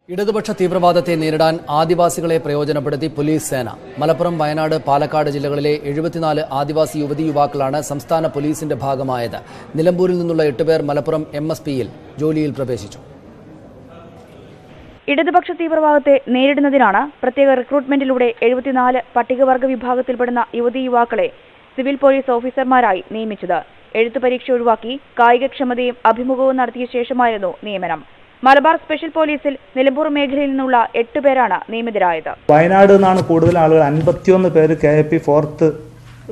ഇടതുപക്ഷ തീവ്രവാദത്തെ നേരിടാൻ ആദിവാസികളെ പ്രയോജനപ്പെടുത്തി പോലീസ് സേന. മലപ്പുറം, വയനാട്, പാലക്കാട് ജില്ലകളിലെ 74 ആദിവാസി യുവതി യുവാക്കളാണ് സംസ്ഥാന പോലീസിന്റെ ഭാഗമായത്. നിലമ്പൂരിൽ നിന്നുള്ള 8 പേർ മലപ്പുറം MSPയിൽ ജോലിയിൽ പ്രവേശിച്ചു. ഇടതുപക്ഷ തീവ്രവാദത്തെ നേരിടുന്നതിനാണ് പ്രത്യേക റിക്രൂട്ട്മെന്റിലൂടെ 74 പട്ടികവർഗ വിഭാഗത്തിൽപ്പെടുന്ന യുവതി യുവാക്കളെ സിവിൽ പോലീസ് ഓഫീസർമാരായി നിയമിച്ചത്. എഴുത്തു പരീക്ഷ ഒഴിവാക്കി കായികക്ഷമതയും അഭിമുഖവും നടത്തിയ ശേഷമായിരുന്നു നിയമനം. മലബാർ സ്പെഷ്യൽ പോലീസിൽ നിലമ്പൂർ മേഖലയിൽ നിന്നുള്ള 8 പേരാണ് നിയമിതരായത്. വയനാട് നിന്നാണ് കൂടുതൽ ആളുകൾ. 51 പേര് KAP 4th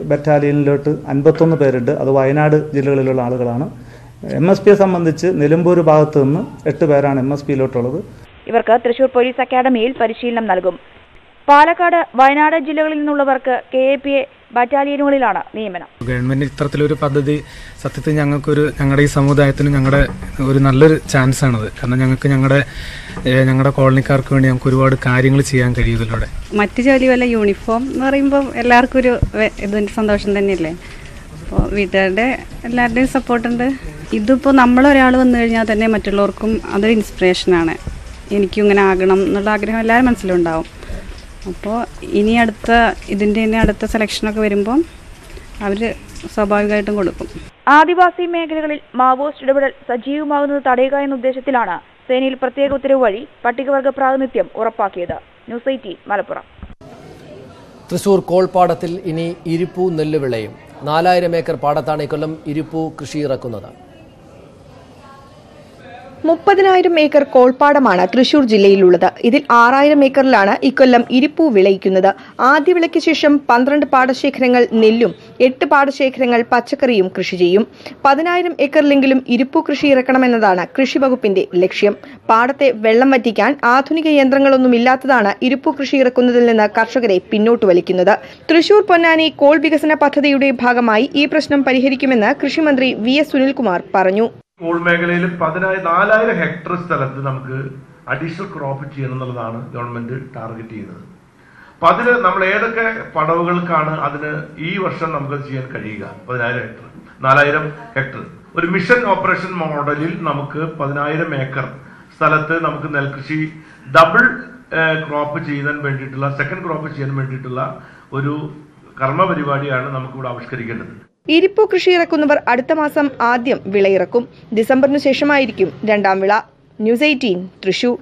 ബറ്റാലിയനിലോട്ട് 51 പേരുണ്ട്. അത് വയനാട് ജില്ലകളിലുള്ള ആളുകളാണ്. MSPയെ സംബന്ധിച്ച് നിലമ്പൂർ ഭാഗത്ത് നിന്ന് 8 പേരാണ് MSPയിലോട്ടുള്ളത്. ഇവർക്ക് തൃശൂർ പോലീസ് അക്കാദമിയിൽ പരിശീലനം നൽകും. പാലക്കാട്, വയനാട് ജില്ലകളിൽ നിന്നുള്ളവർക്ക് KAPA ബറ്റാലിയനുകളിലാണ് നിയമനം. ഗവൺമെന്റ് ഇത്തരത്തിലൊരു പദ്ധതി സത്യത്തിൽ ഞങ്ങളുടെ ഈ സമുദായത്തിന് ഞങ്ങളുടെ ഒരു നല്ലൊരു ചാൻസ് ആണത്. കാരണം ഞങ്ങൾക്ക് ഞങ്ങളുടെ കോളനിക്കാർക്ക് വേണ്ടി ഞങ്ങൾക്ക് ഒരുപാട് കാര്യങ്ങൾ ചെയ്യാൻ കഴിയും ഇതിലൂടെ. മറ്റു ജോലി വല്ല യൂണിഫോം എന്ന് പറയുമ്പോൾ എല്ലാവർക്കും ഒരു ഇതിന്റെ സന്തോഷം തന്നെയല്ലേ. അപ്പോൾ വീട്ടുകാരുടെ എല്ലാവരുടെയും സപ്പോർട്ടുണ്ട്. ഇതിപ്പോൾ നമ്മളൊരാൾ വന്നു കഴിഞ്ഞാൽ തന്നെ മറ്റുള്ളവർക്കും അതൊരു ഇൻസ്പിറേഷനാണ്. എനിക്കും ഇങ്ങനെ ആകണം എന്നുള്ള ആഗ്രഹം എല്ലാവരും മനസ്സിലുണ്ടാവും. അപ്പോൾ ഇനി അടുത്ത സെലക്ഷനൊക്കെ വരുമ്പോൾ അവർ സ്വാഭാവികമായിട്ടും കൊടുക്കും. ആദിവാസി മേഖലകളിൽ മാവോയിസ്റ്റ് ഇടപെടൽ സജീവമാകുന്നത് തടയുക എന്ന ഉദ്ദേശത്തിലാണ് സേനയിൽ പ്രത്യേക ഉത്തരവ് വഴി പട്ടികവർഗ പ്രാതിനിധ്യം ഉറപ്പാക്കിയത്. ന്യൂസ് 18 മലപ്പുറം. തൃശൂർ കോൾപ്പാടത്തിൽ ഇനി ഇരിപ്പൂ നെല്ല് വിളയും. 4000 ഏക്കർ പാടത്താണ് ഇക്കൊല്ലം ഇരിപ്പൂ കൃഷി ഇറക്കുന്നത്. 30,000 ഏക്കർ കോൾപ്പാടമാണ് തൃശൂർ ജില്ലയിലുള്ളത്. ഇതിൽ 6,000 ഏക്കറിലാണ് ഇക്കൊല്ലം ഇരിപ്പൂ വിളയിക്കുന്നത്. ആദ്യ വിളയ്ക്ക് ശേഷം 12 പാടശേഖരങ്ങൾ നെല്ലും 8 പാടശേഖരങ്ങൾ പച്ചക്കറിയും കൃഷി ചെയ്യും. 10,000 ഏക്കറിലെങ്കിലും ഇരിപ്പൂ കൃഷി ഇറക്കണമെന്നതാണ് കൃഷി വകുപ്പിന്റെ ലക്ഷ്യം. പാടത്തെ വെള്ളം വറ്റിക്കാൻ ആധുനിക യന്ത്രങ്ങളൊന്നുമില്ലാത്തതാണ് ഇരിപ്പൂ കൃഷി ഇറക്കുന്നതിൽ നിന്ന് കർഷകരെ പിന്നോട്ട് വലിക്കുന്നത്. തൃശൂർ പൊന്നാനി കോൾ വികസന പദ്ധതിയുടെ ഭാഗമായി ഈ പ്രശ്നം പരിഹരിക്കുമെന്ന് കൃഷിമന്ത്രി VS സുനിൽകുമാർ പറഞ്ഞു. കോൾ മേഖലയിൽ 4,000 ഹെക്ടർ സ്ഥലത്ത് നമുക്ക് അഡീഷണൽ ക്രോപ്പ് ചെയ്യണം എന്നുള്ളതാണ് ഗവൺമെന്റ് ടാർഗറ്റ് ചെയ്യുന്നത്. അപ്പൊ അതിന് നമ്മൾ ഏതൊക്കെ പടവുകൾക്കാണ് അതിന് ഈ വർഷം നമുക്ക് ചെയ്യാൻ കഴിയുക? 4,000 ഹെക്ടർ ഒരു മിഷൻ ഓപ്പറേഷൻ മോഡലിൽ നമുക്ക് 10,000 ഏക്കർ സ്ഥലത്ത് നമുക്ക് നെൽകൃഷി ഡബിൾ ക്രോപ്പ് ചെയ്യാൻ വേണ്ടിയിട്ടുള്ള സെക്കൻഡ് ക്രോപ്പ് ചെയ്യാൻ വേണ്ടിയിട്ടുള്ള ഒരു കർമ്മ പരിപാടിയാണ് നമുക്കിവിടെ ആവിഷ്കരിക്കേണ്ടത്. ഇരിപ്പൂ കൃഷി ഇറക്കുന്നവർ അടുത്ത മാസം ആദ്യം വിളയിറക്കും. ഡിസംബറിനു ശേഷമായിരിക്കും രണ്ടാം വിള. ന്യൂസ് 18 തൃശൂർ.